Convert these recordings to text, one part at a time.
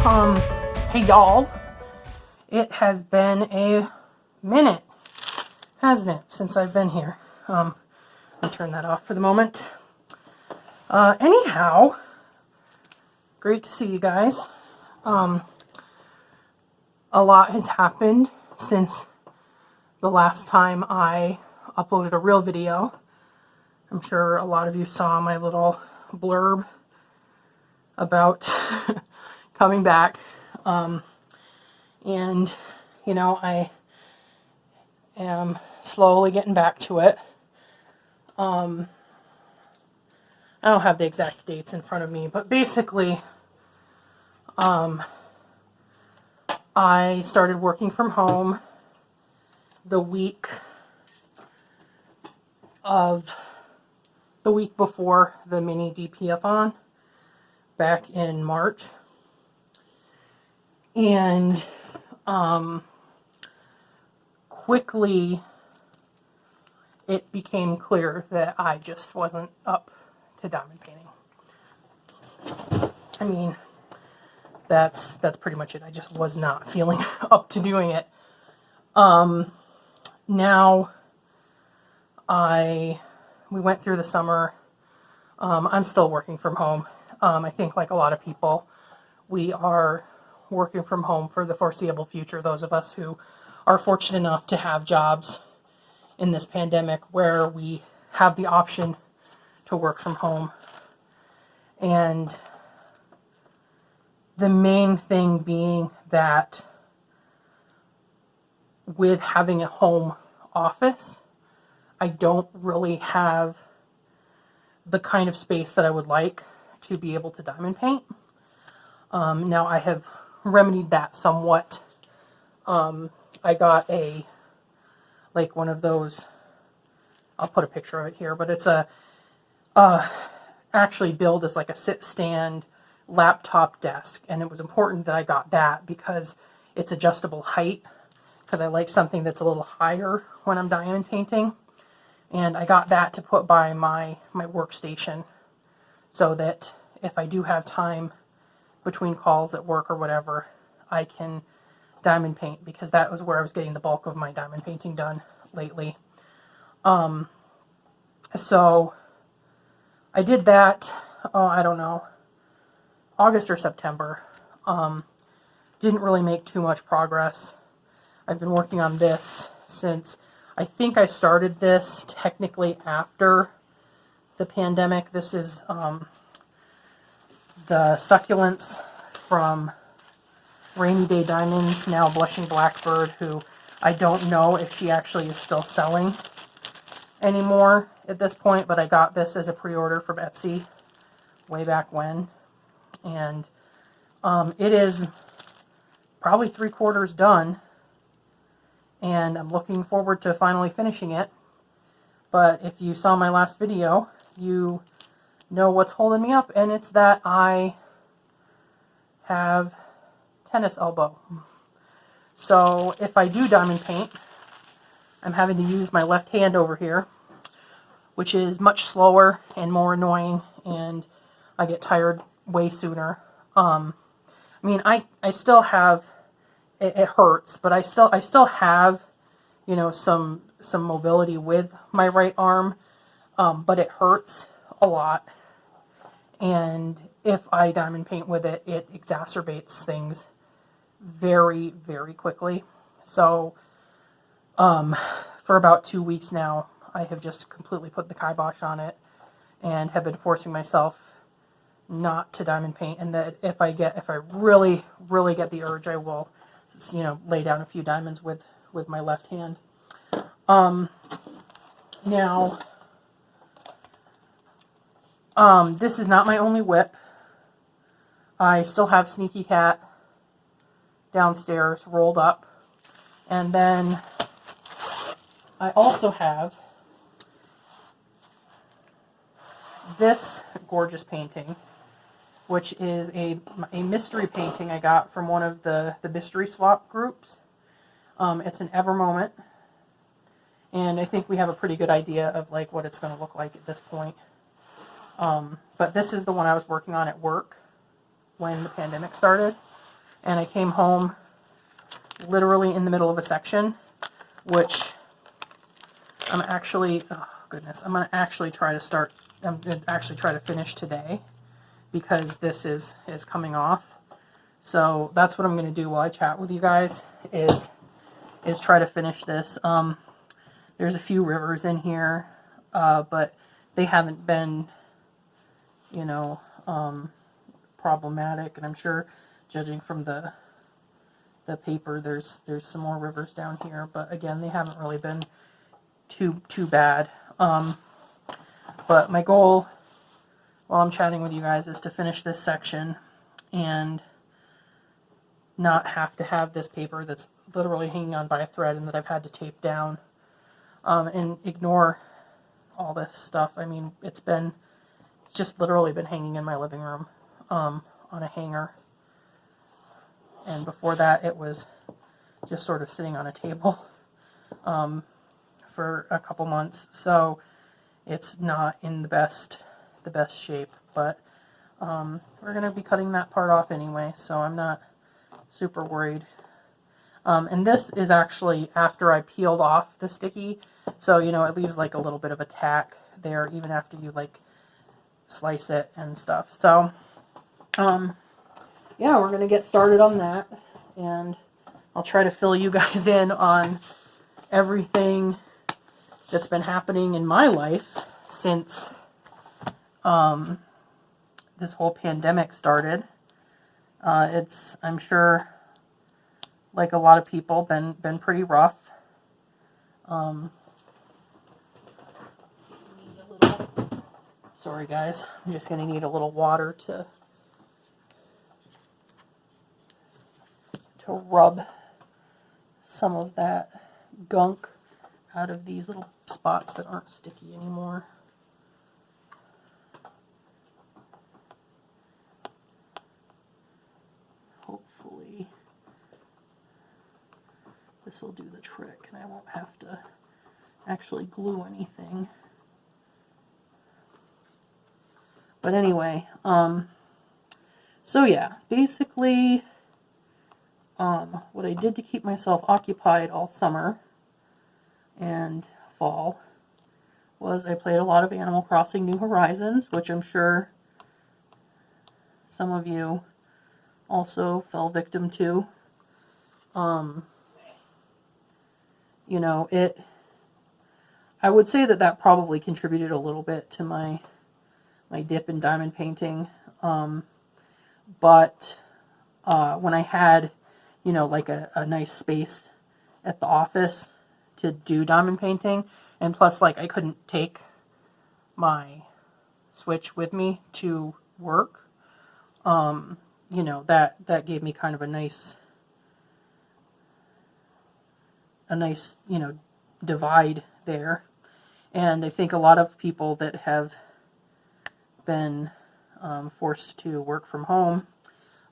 Hey y'all, it has been a minute, hasn't it, since I've been here. I'll turn that off for the moment. Anyhow, great to see you guys. A lot has happened since the last time I uploaded a real video. I'm sure a lot of you saw my little blurb about coming back. And, you know, I am slowly getting back to it. I don't have the exact dates in front of me, but basically, I started working from home the week before the mini DP-a-thon back in March. And quickly it became clear that I just wasn't up to diamond painting. I mean, that's pretty much it. I just was not feeling up to doing it. Now we went through the summer. I'm still working from home. I think, like a lot of people, we are working from home for the foreseeable future. Those of us who are fortunate enough to have jobs in this pandemic where we have the option to work from home. And the main thing being that with having a home office, I don't really have the kind of space that I would like to be able to diamond paint. Now I have remedied that somewhat. I got one of those, I'll put a picture of it here, but it's actually billed as like a sit-stand laptop desk, and it was important that I got that because it's adjustable height, because I like something that's a little higher when I'm diamond painting. And I got that to put by my workstation so that if I do have time between calls at work or whatever, I can diamond paint, because that was where I was getting the bulk of my diamond painting done lately. So I did that, I don't know, August or September. Didn't really make too much progress. I've been working on this since, I think I started this technically after the pandemic. This is the succulents from Rainy Day Diamonds, now Blushing Blackbird, who I don't know if she actually is still selling anymore at this point, but I got this as a pre-order from Etsy way back when. And it is probably 3/4 done, and I'm looking forward to finally finishing it. But if you saw my last video, you know what's holding me up, and it's that I have tennis elbow. So if I do diamond paint, I'm having to use my left hand over here, which is much slower and more annoying, and I get tired way sooner. I mean, I still have, it hurts, but I still have, you know, some mobility with my right arm, but it hurts a lot. And if I diamond paint with it, it exacerbates things very, very quickly. So for about 2 weeks now, I have just completely put the kibosh on it and have been forcing myself not to diamond paint, and that if I really, really get the urge, I will, you know, lay down a few diamonds with my left hand. Now, this is not my only whip. I still have Sneaky Cat downstairs rolled up, and then I also have this gorgeous painting, which is a mystery painting I got from one of the mystery swap groups. It's an Ever Moment, and I think we have a pretty good idea of like what it's going to look like at this point. But this is the one I was working on at work when the pandemic started. and I came home literally in the middle of a section, which I'm actually, oh goodness, I'm going to actually try to start, I'm going to actually try to finish today, because this is coming off. So that's what I'm going to do while I chat with you guys, is try to finish this. There's a few rivers in here, but they haven't been, you know, problematic, and I'm sure, judging from the paper, there's some more rivers down here, but again, they haven't really been too bad. But my goal while I'm chatting with you guys is to finish this section and not have to have this paper that's literally hanging on by a thread and that I've had to tape down, and ignore all this stuff. I mean, it's just literally been hanging in my living room on a hanger, and before that it was just sort of sitting on a table for a couple months, so it's not in the best shape, but we're going to be cutting that part off anyway, so I'm not super worried. And this is actually after I peeled off the sticky, so you know, it leaves like a little bit of a tack there even after you like slice it and stuff. So yeah, we're going to get started on that, and I'll try to fill you guys in on everything that's been happening in my life since this whole pandemic started. It's, I'm sure, like a lot of people, been pretty rough. Sorry guys, I'm just going to need a little water to rub some of that gunk out of these little spots that aren't sticky anymore. Hopefully this will do the trick and I won't have to actually glue anything. But anyway, so yeah, basically what I did to keep myself occupied all summer and fall was I played a lot of Animal Crossing New Horizons, which I'm sure some of you also fell victim to. You know, I would say that probably contributed a little bit to my dip in diamond painting. But when I had, you know, like a nice space at the office to do diamond painting, and plus like I couldn't take my Switch with me to work, you know, that gave me kind of a nice, you know, divide there. And I think a lot of people that have been forced to work from home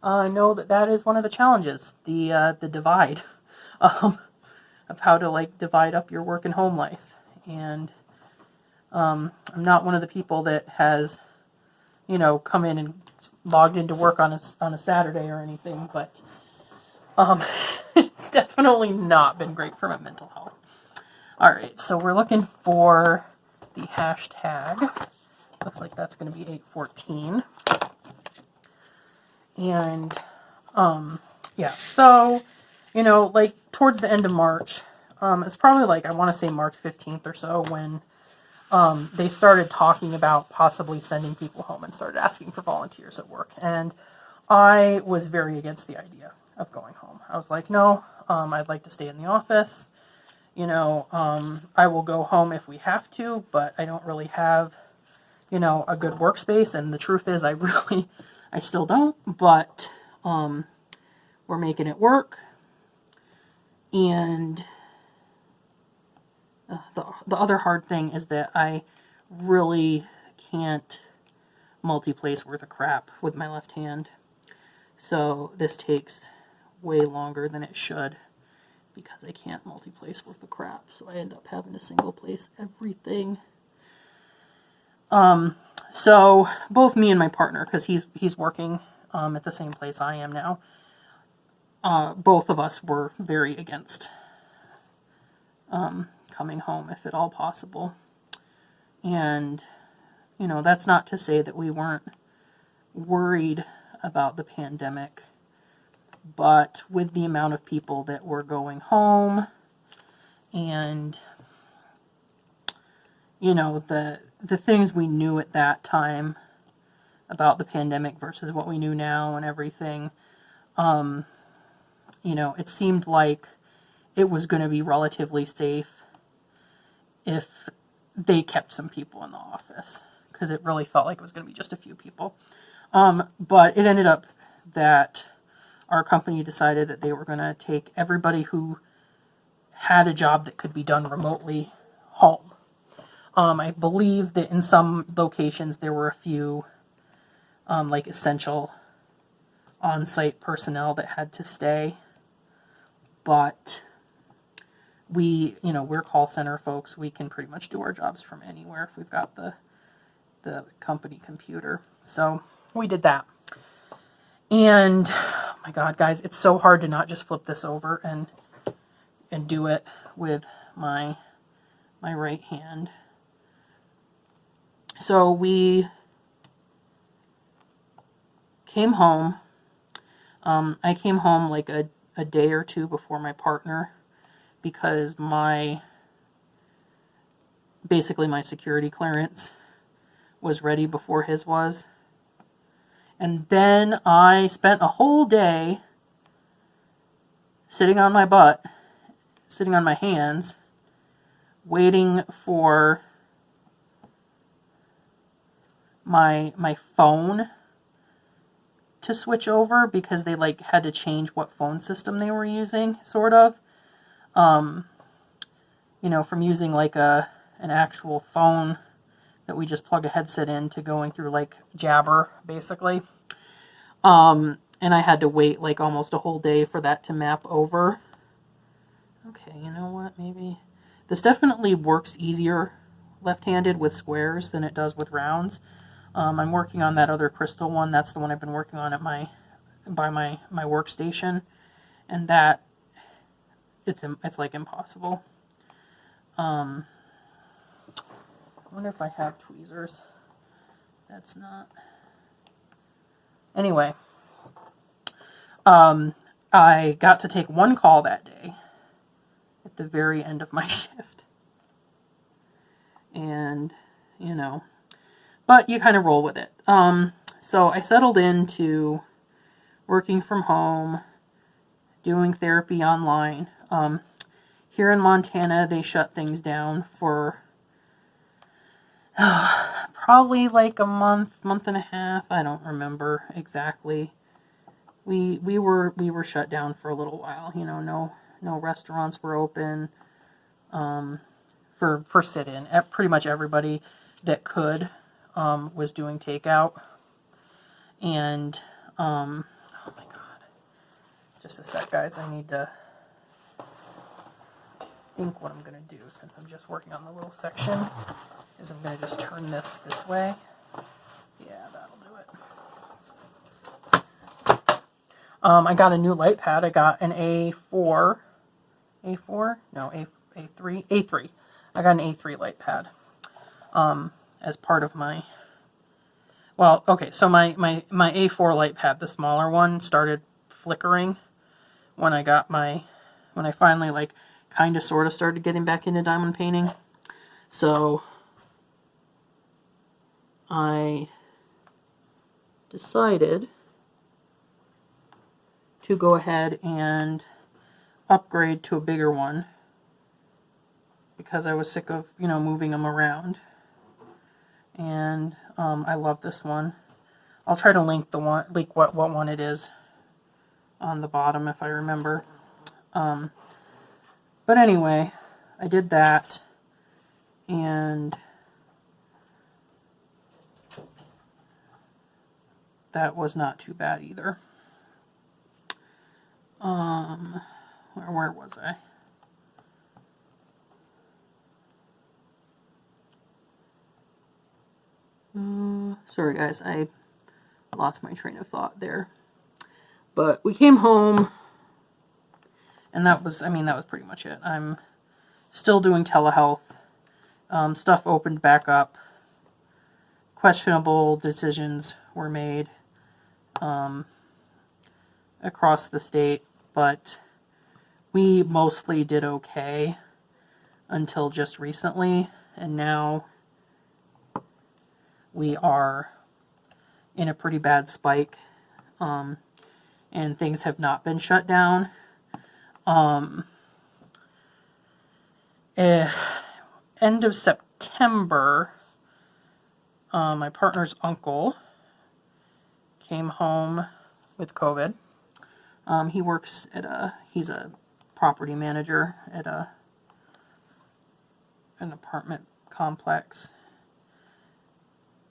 know that is one of the challenges, the divide of how to like divide up your work and home life. And I'm not one of the people that has, you know, come in and logged into work on a Saturday or anything, but it's definitely not been great for my mental health. Alright, so we're looking for the hashtag. Looks like that's going to be 814. And yeah, so, you know, like towards the end of March, it's probably like, I want to say March 15th or so, when they started talking about possibly sending people home and started asking for volunteers at work. And I was very against the idea of going home. I was like, no, I'd like to stay in the office. You know, I will go home if we have to, but I don't really have, you know, a good workspace. And the truth is, I still don't, but we're making it work. And the other hard thing is that I really can't multi-place worth of crap with my left hand. So this takes way longer than it should because I can't multi-place worth of crap. So I end up having to single place everything. So both me and my partner, because he's working at the same place I am now, both of us were very against coming home if at all possible. And, you know, that's not to say that we weren't worried about the pandemic, but with the amount of people that were going home and, you know, the things we knew at that time about the pandemic versus what we knew now and everything, you know, it seemed like it was going to be relatively safe if they kept some people in the office, because it really felt like it was going to be just a few people. But it ended up that our company decided that they were going to take everybody who had a job that could be done remotely home. I believe that in some locations there were a few like essential on-site personnel that had to stay, but we, you know, we're call center folks. We can pretty much do our jobs from anywhere if we've got the company computer. So we did that. And oh my God, guys, it's so hard to not just flip this over and do it with my right hand. So we came home. I came home like a day or two before my partner, because basically my security clearance was ready before his was. And then I spent a whole day sitting on my butt, sitting on my hands, waiting for my phone to switch over, because they like had to change what phone system they were using, sort of. You know, from using like an actual phone that we just plug a headset in to going through like Jabber, basically. And I had to wait like almost a whole day for that to map over. Okay, you know what, maybe this definitely works easier left-handed with squares than it does with rounds. I'm working on that other crystal one. That's the one I've been working on at by my workstation, and that it's like impossible. I wonder if I have tweezers. That's not. Anyway, I got to take one call that day at the very end of my shift. And, you know, but you kind of roll with it. So I settled into working from home, doing therapy online. Here in Montana, they shut things down for probably like a month and a half. I don't remember exactly. We were shut down for a little while. You know, no restaurants were open. For sit-in, pretty much everybody that could was doing takeout. And oh my God, just a sec, guys. I need to think what I'm gonna do, since I'm just working on the little section. Is I'm gonna just turn this way. Yeah, that'll do it. I got a new light pad. I got an A4. No, A3. I got an A3 light pad. As part of my. Well, okay. So my A4 light pad, the smaller one, started flickering when I finally like kind of sort of started getting back into diamond painting. So I decided to go ahead and upgrade to a bigger one, because I was sick of, you know, moving them around. And I love this one. I'll try to link the one, like what one it is on the bottom if I remember. But anyway, I did that, and that was not too bad either. Where was I? Sorry guys, I lost my train of thought there. But we came home, And that was, I mean, that was pretty much it. I'm still doing telehealth. Stuff opened back up. Questionable decisions were made across the state, but we mostly did okay until just recently, and now we are in a pretty bad spike, and things have not been shut down. End of September, my partner's uncle came home with COVID. He works at he's a property manager at an apartment complex.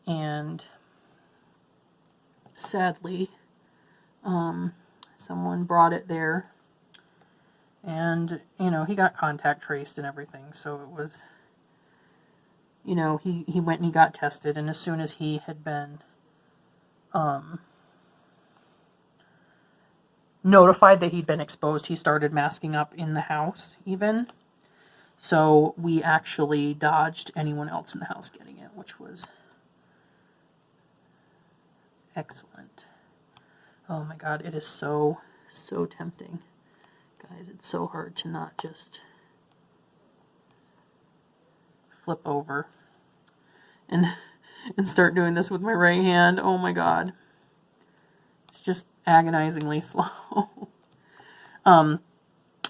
And sadly, someone brought it there. And, you know, he got contact traced and everything. So it was, you know, he went and he got tested. And as soon as he had been notified that he'd been exposed, he started masking up in the house even. So we actually dodged anyone else in the house getting it, which was excellent. Oh my God, it is so tempting. Guys, it's so hard to not just flip over and start doing this with my right hand. Oh my God. It's just agonizingly slow.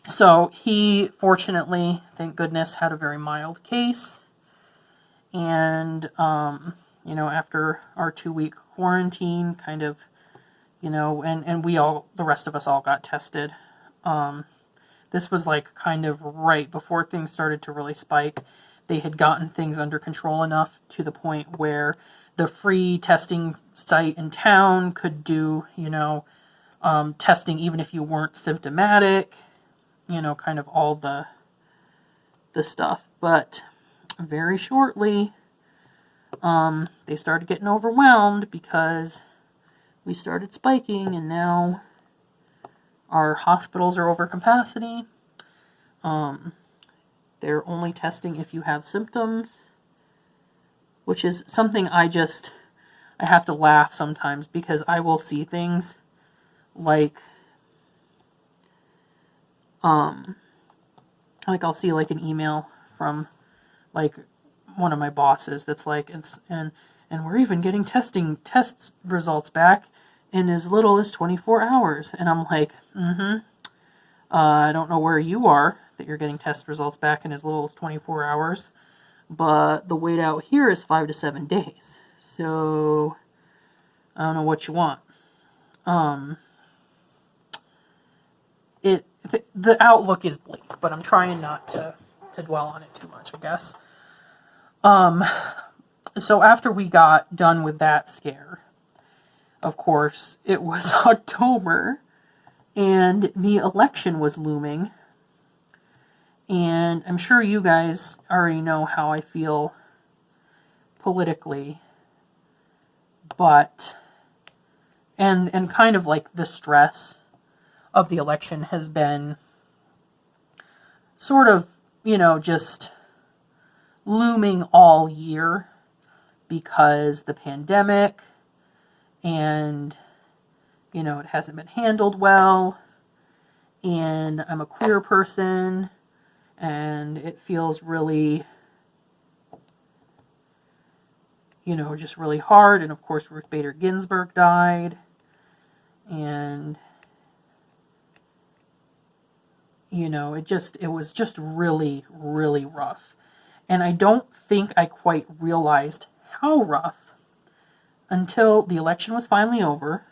So he, fortunately, thank goodness, had a very mild case. And, you know, after our 2-week quarantine, kind of, you know, and we all, the rest of us all got tested. This was like kind of right before things started to really spike. They had gotten things under control enough to the point where the free testing site in town could do, you know, testing even if you weren't symptomatic, you know, kind of all the stuff. But very shortly, they started getting overwhelmed because we started spiking, and now our hospitals are over capacity. They're only testing if you have symptoms, which is something I have to laugh sometimes, because I will see things like I'll see like an email from like one of my bosses that's like, and we're even getting test results back in as little as 24 hours. And I'm like, I don't know where you are that you're getting test results back in as little as 24 hours, but the wait out here is 5 to 7 days. So I don't know what you want. The outlook is bleak, but I'm trying not to dwell on it too much, I guess. So after we got done with that scare, of course, it was October, and the election was looming. And I'm sure you guys already know how I feel politically, but, and kind of like the stress of the election has been sort of, you know, just looming all year because the pandemic, and, you know, it hasn't been handled well, and I'm a queer person, and it feels really, you know, just really hard. And of course, Ruth Bader Ginsburg died, and, you know, it was just really, really rough. And I don't think I quite realized how rough until the election was finally over.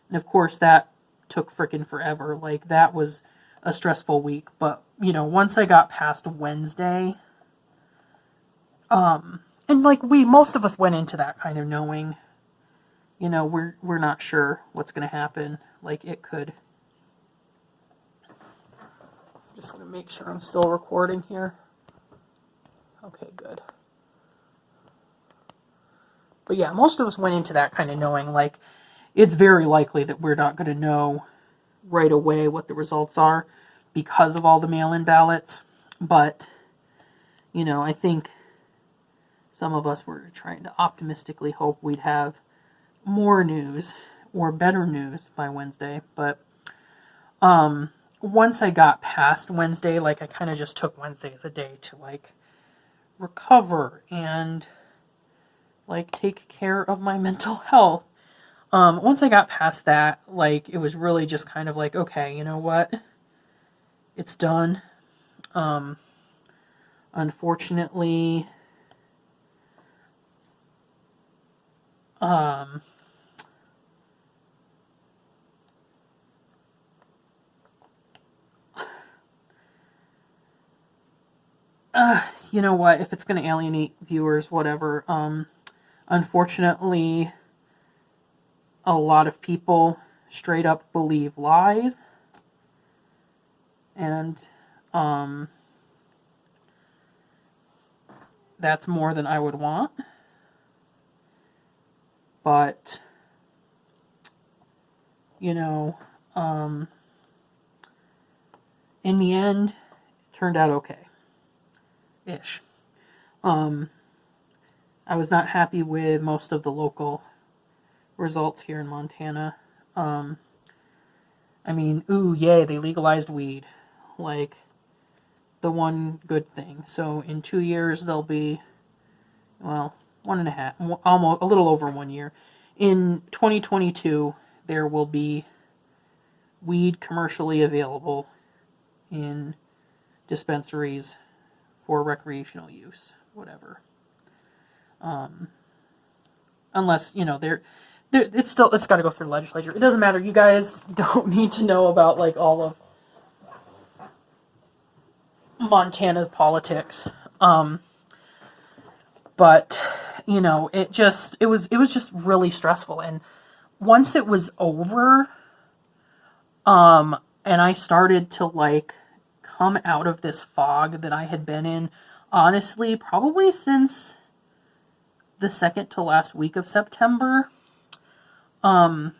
And of course, that took frickin' forever. Like, that was a stressful week. But, you know, once I got past Wednesday, and like most of us went into that kind of knowing, you know, we're not sure what's going to happen. Like, it could. Just going to make sure I'm still recording here. Okay, good. But yeah, most of us went into that kind of knowing, like, it's very likely that we're not going to know right away what the results are. because of all the mail-in ballots. But, you know, I think some of us were trying to optimistically hope we'd have more news or better news by Wednesday. But once I got past Wednesday, like, I kind of just took Wednesday as a day to, like, recover and, like, take care of my mental health. Once I got past that, like, it was really just kind of like, okay, you know what? It's done. Unfortunately, you know what? If it's going to alienate viewers, whatever. Unfortunately, a lot of people straight up believe lies. And, that's more than I would want. But, you know, in the end, it turned out okay-ish. I was not happy with most of the local results here in Montana. I mean, ooh, yay, they legalized weed. Like, the one good thing. So in 2 years, there'll be, well, 1.5, almost a little over 1 year. In 2022, there will be weed commercially available in dispensaries for recreational use, whatever. Unless, you know, it's got to go through the legislature. It doesn't matter. You guys don't need to know about, like, all of Montana's politics. But, you know, it was just really stressful. And once it was over, and I started to, like, come out of this fog that I had been in, honestly, probably since the second to last week of September, I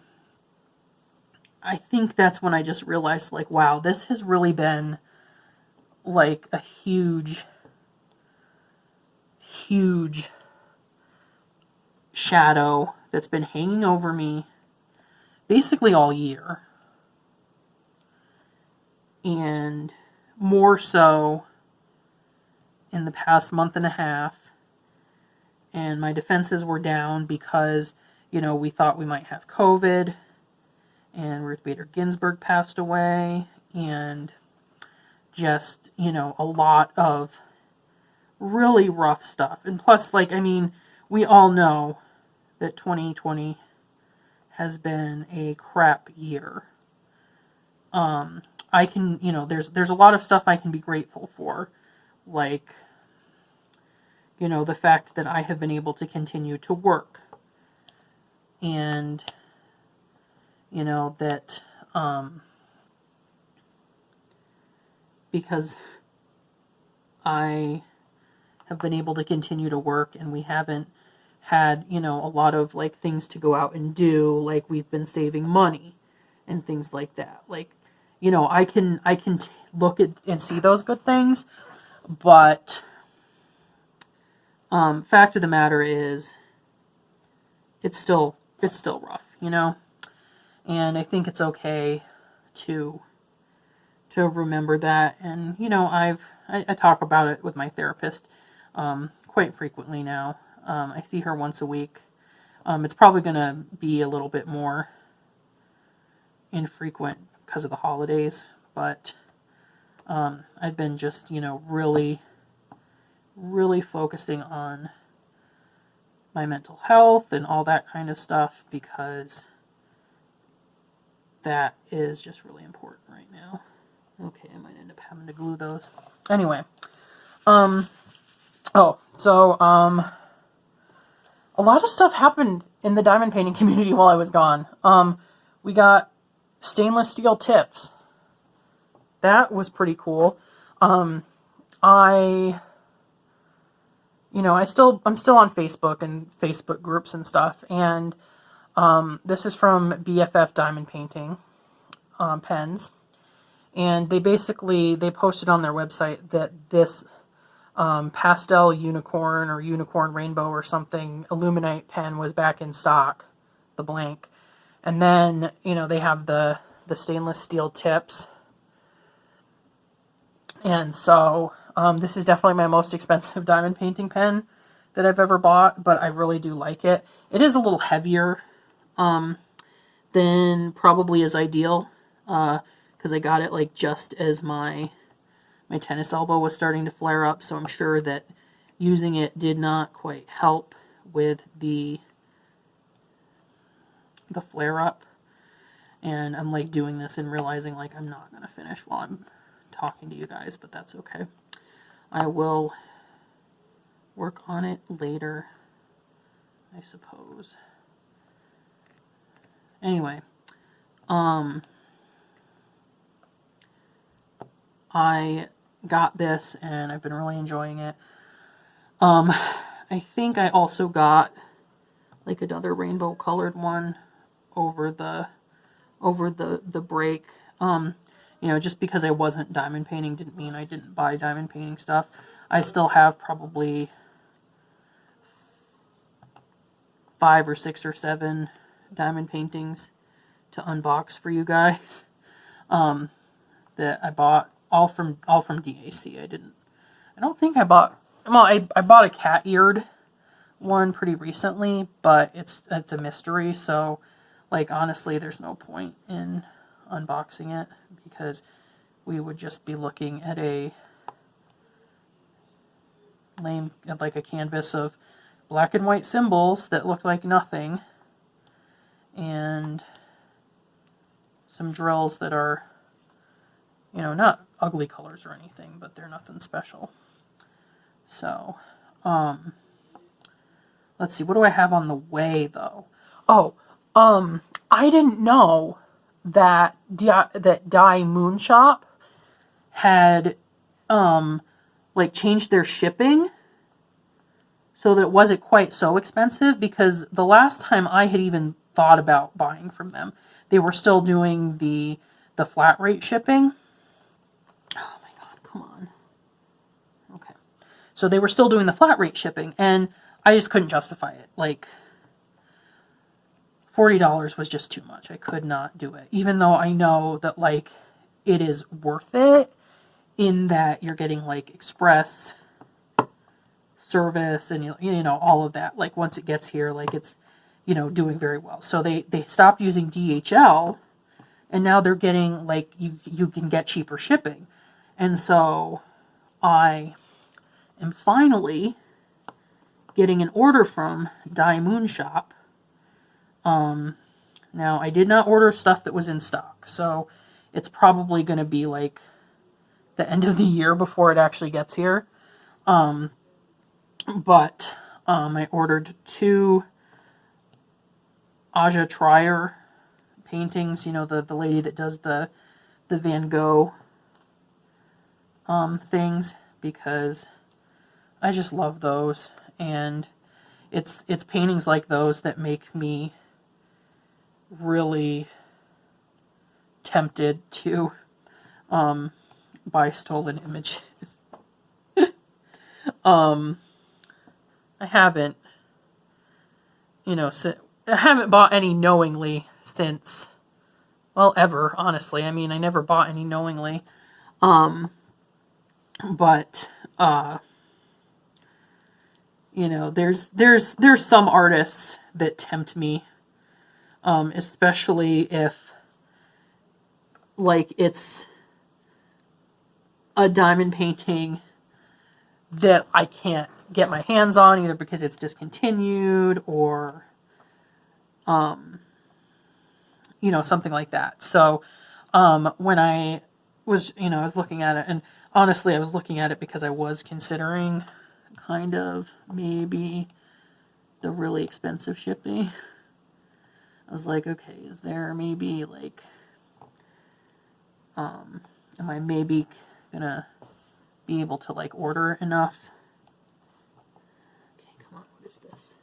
think that's when I just realized, like, wow, this has really been, like, a huge shadow that's been hanging over me basically all year. And more so in the past month and a half. And my defenses were down because, you know, we thought we might have COVID. And Ruth Bader Ginsburg passed away. And just, you know, a lot of really rough stuff. And plus, like, I mean, we all know that 2020 has been a crap year. I can, you know, there's a lot of stuff I can be grateful for. Like, you know, the fact that I have been able to continue to work. And, you know, that, because I have been able to continue to work and we haven't had, you know, a lot of, like, things to go out and do, like, we've been saving money and things like that. Like, you know, I can look at and see those good things, but fact of the matter is it's still rough, you know? And I think it's okay to remember that. And, you know, I talk about it with my therapist quite frequently now. I see her once a week. It's probably going to be a little bit more infrequent because of the holidays, but I've been just, you know, really focusing on my mental health and all that kind of stuff, because that is just really important right now. Okay, I might end up having to glue those. Anyway, a lot of stuff happened in the diamond painting community while I was gone. We got stainless steel tips. That was pretty cool. I'm still on Facebook and Facebook groups and stuff, and this is from BFF Diamond Painting pens, And they posted on their website that this pastel unicorn or unicorn rainbow or something illuminate pen was back in stock, the blank. And then, you know, they have the stainless steel tips. And so this is definitely my most expensive diamond painting pen that I've ever bought, but I really do like it. It is a little heavier than probably is ideal, because I got it like just as my tennis elbow was starting to flare up, so I'm sure that using it did not quite help with the flare up. And I'm like doing this and realizing like I'm not gonna finish while I'm talking to you guys, but that's okay. I will work on it later, I suppose. Anyway, I got this and I've been really enjoying it. I think I also got like another rainbow colored one over the break. You know, just because I wasn't diamond painting didn't mean I didn't buy diamond painting stuff. I still have probably 5 or 6 or 7 diamond paintings to unbox for you guys, that I bought all from DAC. I don't think I bought, well, I bought a cat-eared one pretty recently, but it's a mystery, so like honestly there's no point in unboxing it because we would just be looking at like a canvas of black and white symbols that look like nothing, and some drills that are, you know, not ugly colors or anything, but they're nothing special. So, let's see, what do I have on the way though? Oh, I didn't know that Dye Moon Shop had like changed their shipping so that it wasn't quite so expensive, because the last time I had even thought about buying from them, they were still doing the flat rate shipping. Oh my god, come on. Okay. So they were still doing the flat rate shipping, and I just couldn't justify it. Like, $40 was just too much. I could not do it. Even though I know that, like, it is worth it in that you're getting, like, express service and, you know, all of that. Like, once it gets here, like, it's, you know, doing very well. So they stopped using DHL, and now they're getting, like, you can get cheaper shipping. And so I am finally getting an order from Dye Moon Shop. Now, I did not order stuff that was in stock, so it's probably going to be like the end of the year before it actually gets here. But I ordered 2 Aja Trier paintings, you know, the lady that does the Van Gogh things, because I just love those, and it's paintings like those that make me really tempted to buy stolen images. I haven't, you know, I haven't bought any knowingly since, well, ever, honestly. I mean, I never bought any knowingly. But you know, there's some artists that tempt me, especially if, like, it's a diamond painting that I can't get my hands on, either because it's discontinued or, you know, something like that. So, when I was, you know, I was looking at it, and honestly, I was looking at it because I was considering kind of maybe the really expensive shipping. I was like, okay, is there maybe, like, am I maybe gonna be able to, like, order enough? Okay, come on, what is this?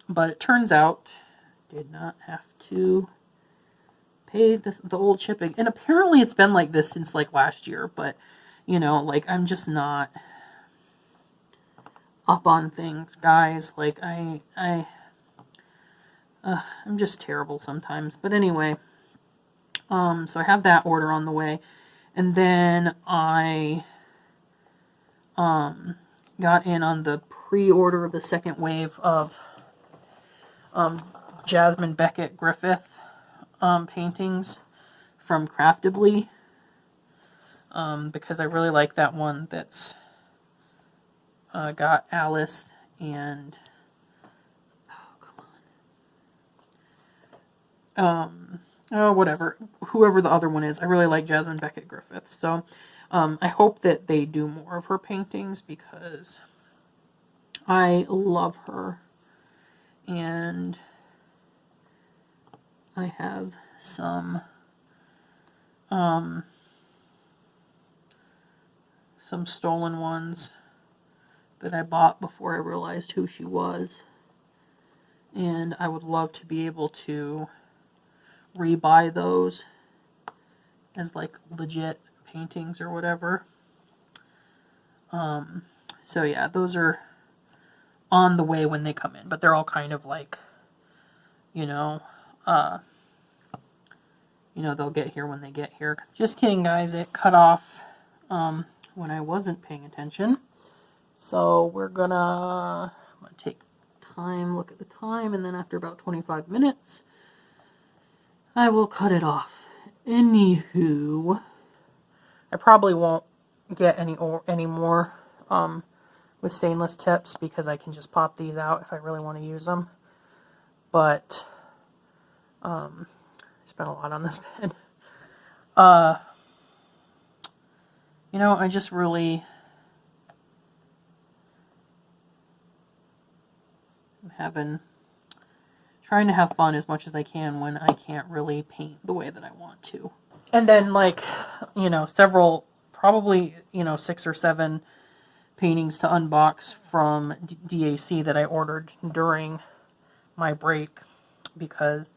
But it turns out did not have to pay the old shipping. And apparently it's been like this since like last year, but you know, like I'm just not up on things, guys. Like I'm just terrible sometimes. But anyway, so I have that order on the way, and then I got in on the pre-order of the second wave of Jasmine Beckett Griffith paintings from Craftably, because I really like that one that's got Alice and whatever, whoever the other one is. I really like Jasmine Beckett Griffith, so I hope that they do more of her paintings because I love her. And I have some stolen ones that I bought before I realized who she was, and I would love to be able to rebuy those as like legit paintings or whatever. So yeah, those are on the way when they come in, but they're all kind of like, you know, they'll get here when they get here. Just kidding, guys, it cut off when I wasn't paying attention. So I'm gonna take time, look at the time, and then after about 25 minutes, I will cut it off. Anywho, I probably won't get any more with stainless tips because I can just pop these out if I really want to use them. But I spent a lot on this pen. You know, I just really am trying to have fun as much as I can when I can't really paint the way that I want to. And then, like, you know, probably 6 or 7 paintings to unbox from DAC that I ordered during my break, because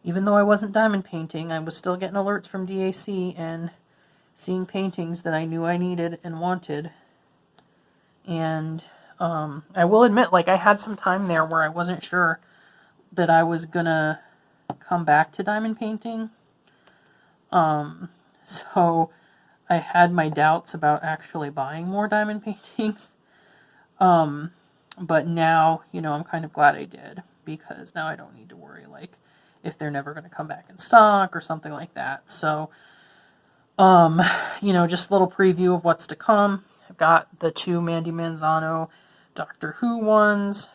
even though I wasn't diamond painting, I was still getting alerts from DAC and seeing paintings that I knew I needed and wanted. And I will admit, like, I had some time there where I wasn't sure that I was gonna come back to diamond painting. So I had my doubts about actually buying more diamond paintings. But now, you know, I'm kind of glad I did, because now I don't need to worry, like, if they're never going to come back in stock or something like that. So, you know, just a little preview of what's to come. I've got the 2 Mandy Manzano Doctor Who ones.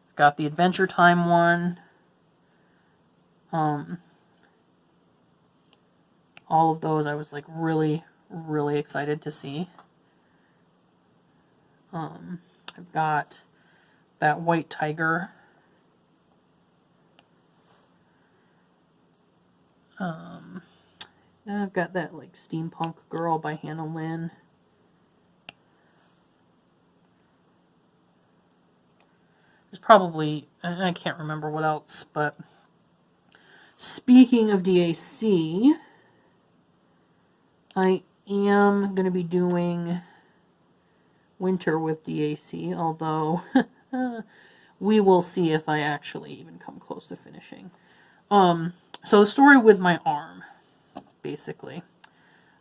I've got the Adventure Time one. All of those I was, like, really, really excited to see. I've got that White Tiger. I've got that, like, Steampunk Girl by Hannah Lynn. There's probably, I can't remember what else, but speaking of DAC, I am going to be doing winter with DAC, although we will see if I actually even come close to finishing. So the story with my arm, basically.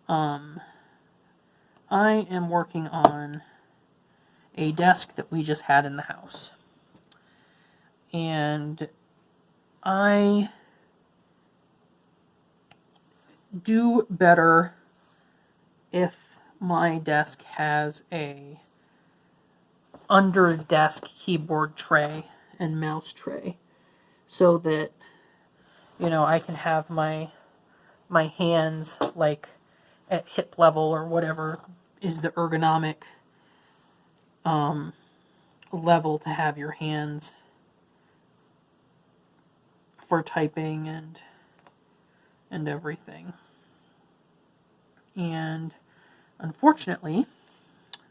I am working on a desk that we just had in the house. And I do better if my desk has a under desk keyboard tray and mouse tray, so that, you know, I can have my hands like at hip level or whatever is the ergonomic level to have your hands for typing and everything. And unfortunately,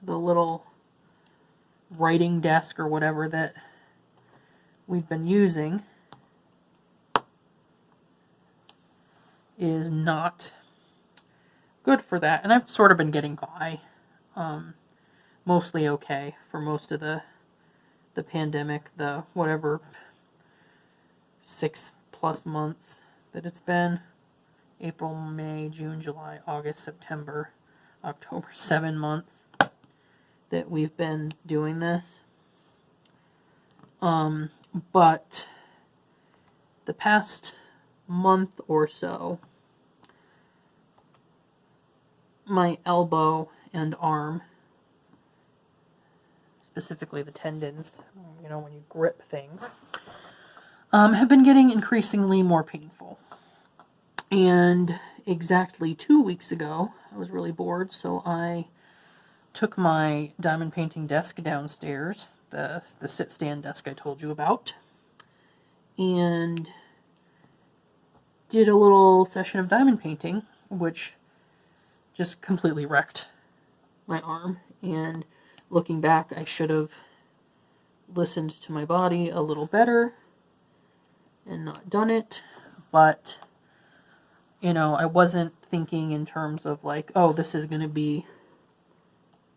the little writing desk or whatever that we've been using is not good for that. And I've sort of been getting by, mostly okay for most of the pandemic, the whatever 6+ months that it's been. April, May, June, July, August, September, October, 7 months that we've been doing this. But the past month or so, my elbow and arm, specifically the tendons, you know, when you grip things, have been getting increasingly more painful. And exactly 2 weeks ago, I was really bored, so I took my diamond painting desk downstairs, the sit-stand desk I told you about, and did a little session of diamond painting, which just completely wrecked my arm. And looking back, I should have listened to my body a little better and not done it. But, you know, I wasn't thinking in terms of like, oh, this is going to be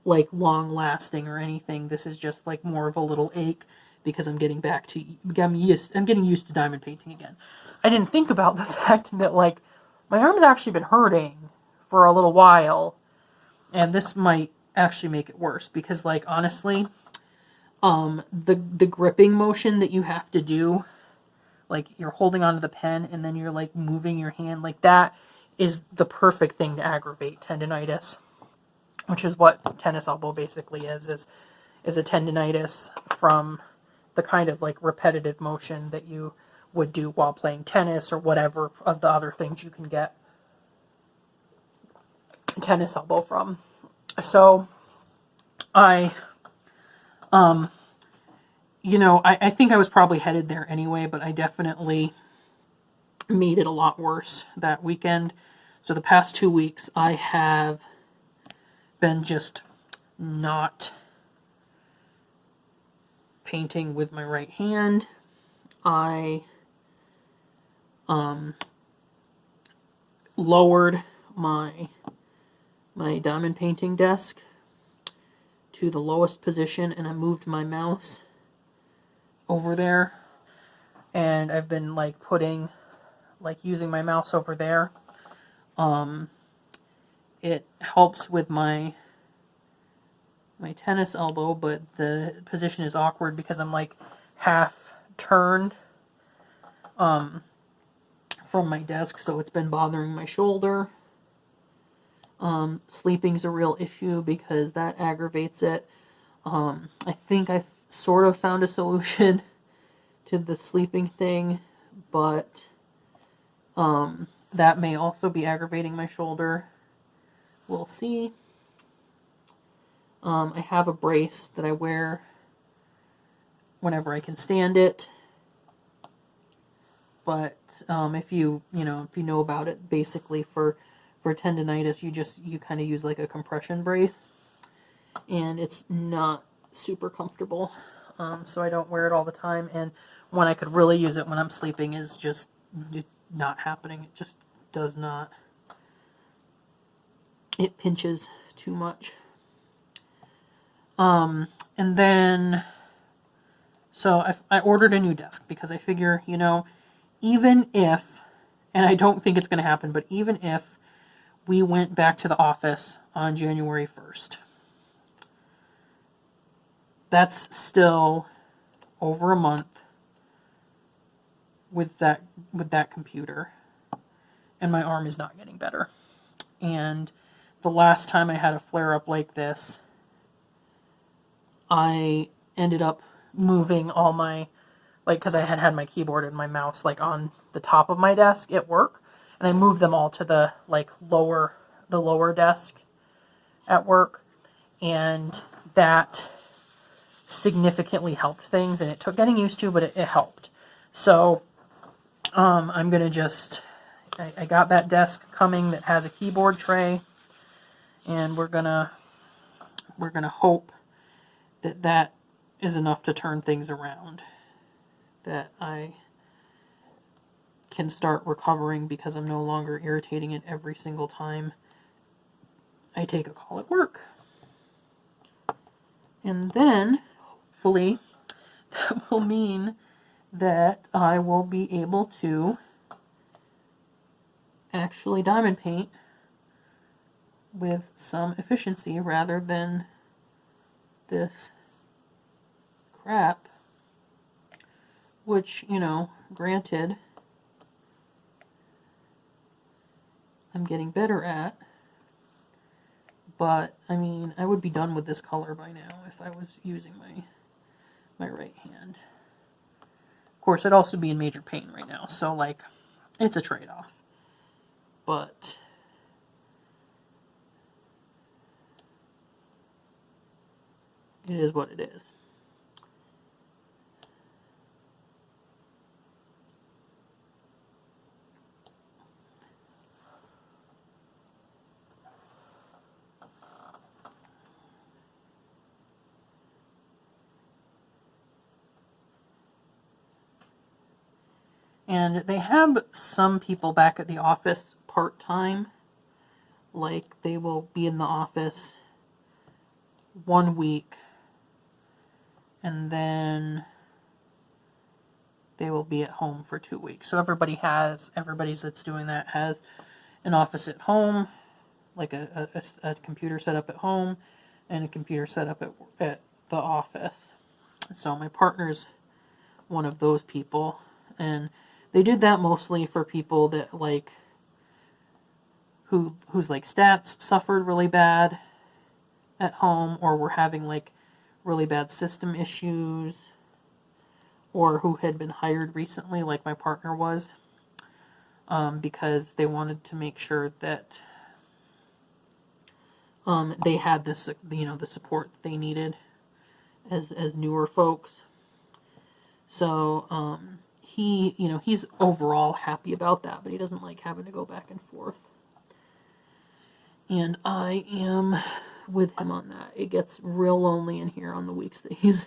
like long lasting or anything. This is just like more of a little ache because I'm getting getting used to diamond painting again. I didn't think about the fact that like my arm's actually been hurting for a little while, and this might actually make it worse because, like, honestly, the gripping motion that you have to do, like you're holding onto the pen and then you're like moving your hand like that, is the perfect thing to aggravate tendinitis, which is what tennis elbow basically is a tendinitis from the kind of like repetitive motion that you would do while playing tennis or whatever of the other things you can get tennis elbow from. So I think I was probably headed there anyway, but I definitely made it a lot worse that weekend. So the past 2 weeks I have been just not painting with my right hand. I lowered my diamond painting desk to the lowest position, and I moved my mouse over there, and I've been like using my mouse over there. It helps with my tennis elbow, but the position is awkward because I'm like half turned from my desk, so it's been bothering my shoulder. Sleeping's a real issue because that aggravates it. I think I've sort of found a solution to the sleeping thing, but that may also be aggravating my shoulder. We'll see. I have a brace that I wear whenever I can stand it, but if you know about it, basically for tendinitis, you kind of use like a compression brace, and it's not super comfortable. So I don't wear it all the time, and when I could really use it when I'm sleeping is just it's not happening. It just does not. It pinches too much. And then, so I ordered a new desk because I figure, even if, and I don't think it's going to happen, but even if we went back to the office on January 1st, that's still over a month with that computer, and my arm is not getting better. And the last time I had a flare-up like this, I ended up moving all my, because I had my keyboard and my mouse on the top of my desk at work, and I moved them all to the lower desk at work, and that significantly helped things, and it took getting used to, but it helped. So I'm gonna I got that desk coming that has a keyboard tray, and we're gonna hope that is enough to turn things around, that I can start recovering because I'm no longer irritating it every single time I take a call at work. And then, hopefully, that will mean that I will be able to actually diamond paint with some efficiency rather than this crap, which, you know, granted, I'm getting better at, but, I mean, I would be done with this color by now if I was using my right hand. Of course, I'd also be in major pain right now, so, like, it's a trade-off. But it is what it is. And they have some people back at the office part-time. Like, they will be in the office 1 week, and then they will be at home for 2 weeks. So everybody that's doing that has an office at home, like a computer set up at home, and a computer set up at the office. So my partner's one of those people, and they did that mostly for people that, like, whose like stats suffered really bad at home, or were having like really bad system issues, or who had been hired recently, like my partner was, because they wanted to make sure that they had this, you know, the support they needed as newer folks. So he, you know, he's overall happy about that, but he doesn't like having to go back and forth. And I am with him on that. It gets real lonely in here on the weeks that he's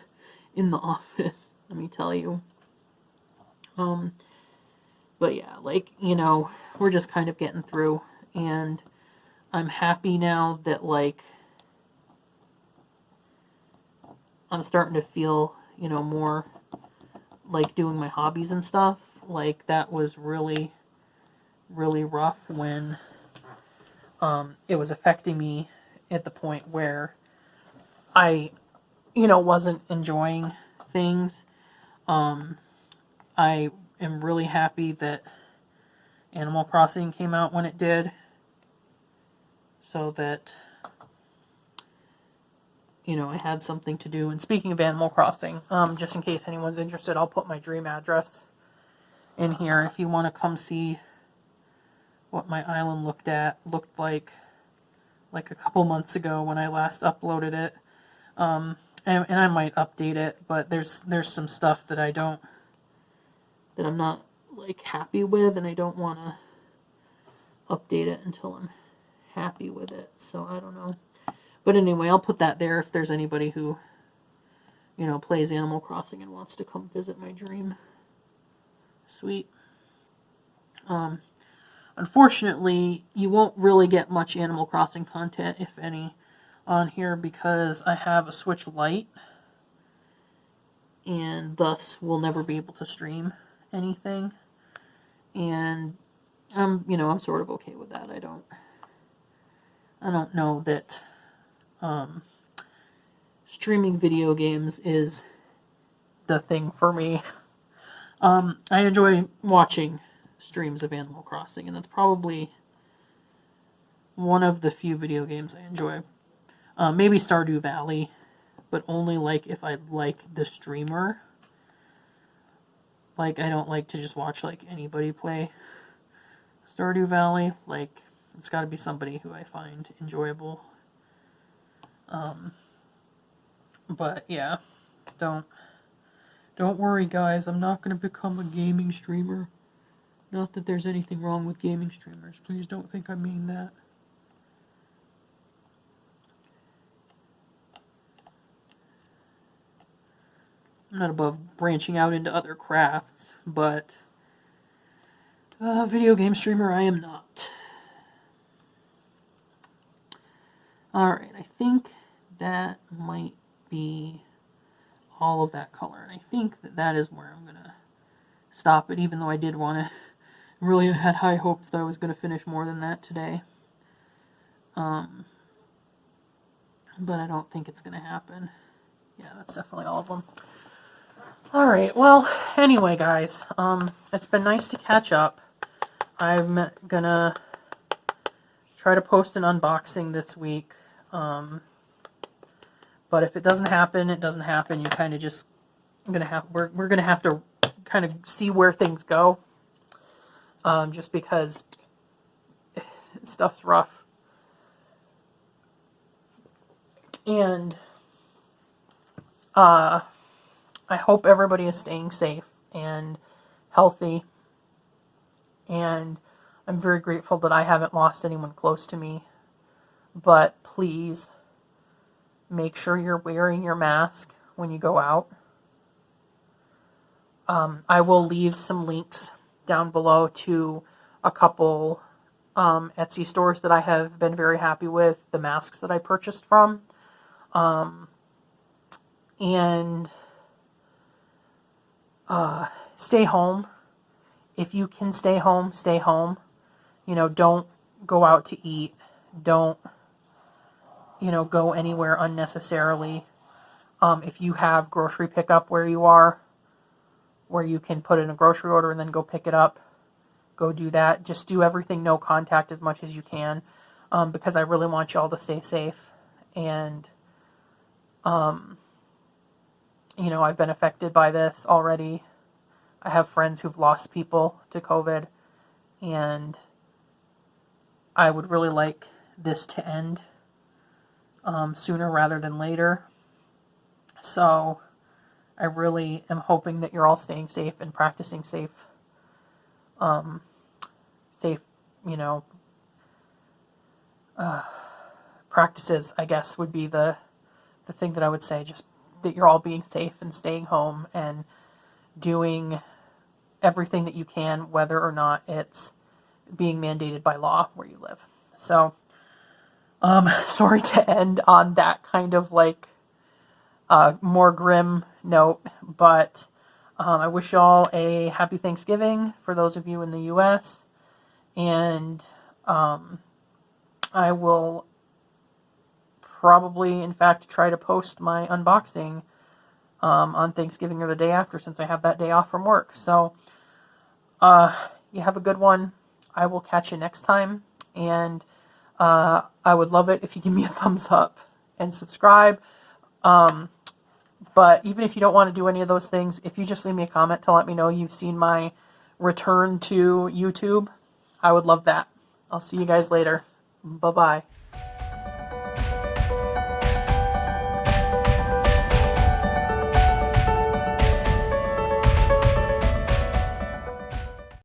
in the office, let me tell you. But yeah, like, you know, we're just kind of getting through, and I'm happy now that, like, I'm starting to feel, you know, more like doing my hobbies and stuff. Like, that was really, really rough when it was affecting me at the point where I, you know, wasn't enjoying things. I am really happy that Animal Crossing came out when it did, so that, you know, I had something to do. And speaking of Animal Crossing, just in case anyone's interested, I'll put my dream address in here if you want to come see what my island looked like a couple months ago when I last uploaded it. And I might update it, but there's some stuff that I'm not, like, happy with, and I don't want to update it until I'm happy with it. So I don't know. But anyway, I'll put that there if there's anybody who, you know, plays Animal Crossing and wants to come visit my dream. Sweet. Unfortunately, you won't really get much Animal Crossing content, if any, on here, because I have a Switch Lite, and thus will never be able to stream anything. And you know, I'm sort of okay with that. I don't know that streaming video games is the thing for me. I enjoy watching streams of Animal Crossing, and that's probably one of the few video games I enjoy. Maybe Stardew Valley, but only, like, if I like the streamer. Like, I don't like to just watch, like, anybody play Stardew Valley. Like, it's got to be somebody who I find enjoyable. But yeah, don't worry, guys. I'm not going to become a gaming streamer. Not that there's anything wrong with gaming streamers. Please don't think I mean that. I'm not above branching out into other crafts, but Video game streamer, I am not. Alright, I think that might be all of that color. And I think that that is where I'm going to stop it, even though I did want to, really had high hopes that I was going to finish more than that today. But I don't think it's going to happen. Yeah, that's definitely all of them. Alright, well, anyway, guys, it's been nice to catch up. I'm going to try to post an unboxing this week. But if it doesn't happen, it doesn't happen. You kind of just we're going to have to kind of see where things go. Just because stuff's rough. And I hope everybody is staying safe and healthy. And I'm very grateful that I haven't lost anyone close to me. But please make sure you're wearing your mask when you go out. I will leave some links down below to a couple Etsy stores that I have been very happy with, the masks that I purchased from. And stay home. If you can stay home, stay home. You know, don't go out to eat. Don't, you know, go anywhere unnecessarily. If you have grocery pickup where you are, where you can put in a grocery order and then go pick it up, go do that. Just do everything no contact as much as you can, because I really want you all to stay safe. And, you know, I've been affected by this already. I have friends who've lost people to COVID, and I would really like this to end sooner rather than later. So I really am hoping that you're all staying safe and practicing safe, you know, practices, I guess, would be the thing that I would say. Just that you're all being safe and staying home and doing everything that you can, whether or not it's being mandated by law where you live. So, sorry to end on that kind of like more grim note, but I wish y'all a happy Thanksgiving for those of you in the U.S. And I will probably, in fact, try to post my unboxing on Thanksgiving or the day after, since I have that day off from work. So, you have a good one. I will catch you next time, and I would love it if you give me a thumbs up and subscribe. But even if you don't want to do any of those things, if you just leave me a comment to let me know you've seen my return to YouTube, I would love that. I'll see you guys later. Bye-bye.